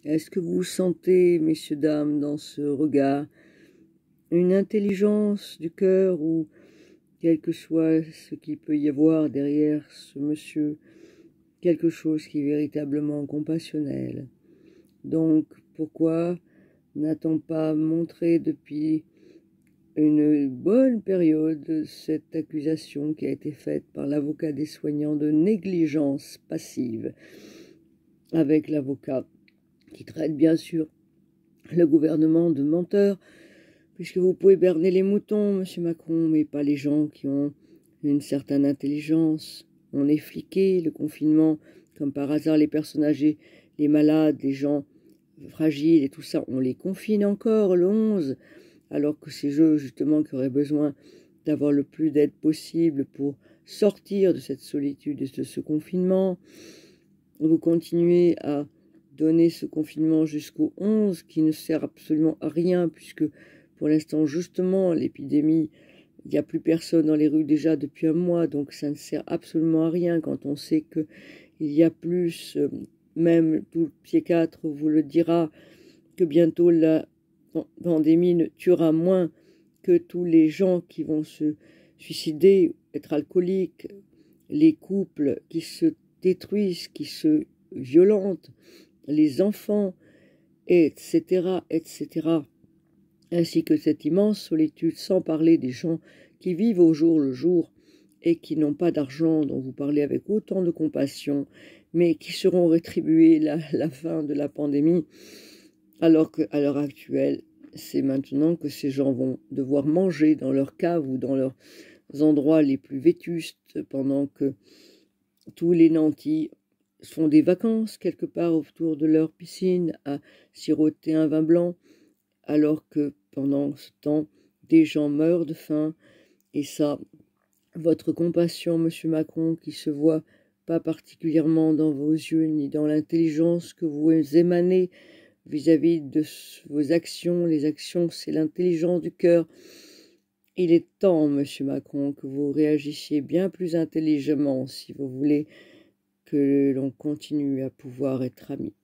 Est-ce que vous sentez, messieurs, dames, dans ce regard, une intelligence du cœur ou quel que soit ce qu'il peut y avoir derrière ce monsieur, quelque chose qui est véritablement compassionnel? Donc, pourquoi n'a-t-on pas montré depuis une bonne période cette accusation qui a été faite par l'avocat des soignants de négligence passive, avec l'avocat qui traite bien sûr le gouvernement de menteur, puisque vous pouvez berner les moutons, monsieur Macron, mais pas les gens qui ont une certaine intelligence. On est fliqué, le confinement, comme par hasard, les personnes âgées, les malades, les gens fragiles et tout ça, on les confine encore le 11, alors que ces jeux, justement, qui auraient besoin d'avoir le plus d'aide possible pour sortir de cette solitude et de ce confinement. Vous continuez à donner ce confinement jusqu'au 11, qui ne sert absolument à rien, puisque pour l'instant, justement, l'épidémie, il n'y a plus personne dans les rues déjà depuis un mois, donc ça ne sert absolument à rien quand on sait qu'il y a plus, même tout le psychiatre vous le dira, que bientôt la pandémie ne tuera moins que tous les gens qui vont se suicider, être alcooliques, les couples qui se détruisent, qui se violentent, les enfants, etc., etc., ainsi que cette immense solitude, sans parler des gens qui vivent au jour le jour et qui n'ont pas d'argent, dont vous parlez avec autant de compassion, mais qui seront rétribués la fin de la pandémie, alors qu'à l'heure actuelle, c'est maintenant que ces gens vont devoir manger dans leur cave ou dans leurs endroits les plus vétustes, pendant que tous les nantis font des vacances quelque part autour de leur piscine à siroter un vin blanc, alors que pendant ce temps, des gens meurent de faim. Et ça, votre compassion, monsieur Macron, qui se voit pas particulièrement dans vos yeux ni dans l'intelligence que vous émanez vis-à-vis de vos actions. Les actions, c'est l'intelligence du cœur. Il est temps, monsieur Macron, que vous réagissiez bien plus intelligemment si vous voulez que l'on continue à pouvoir être amis.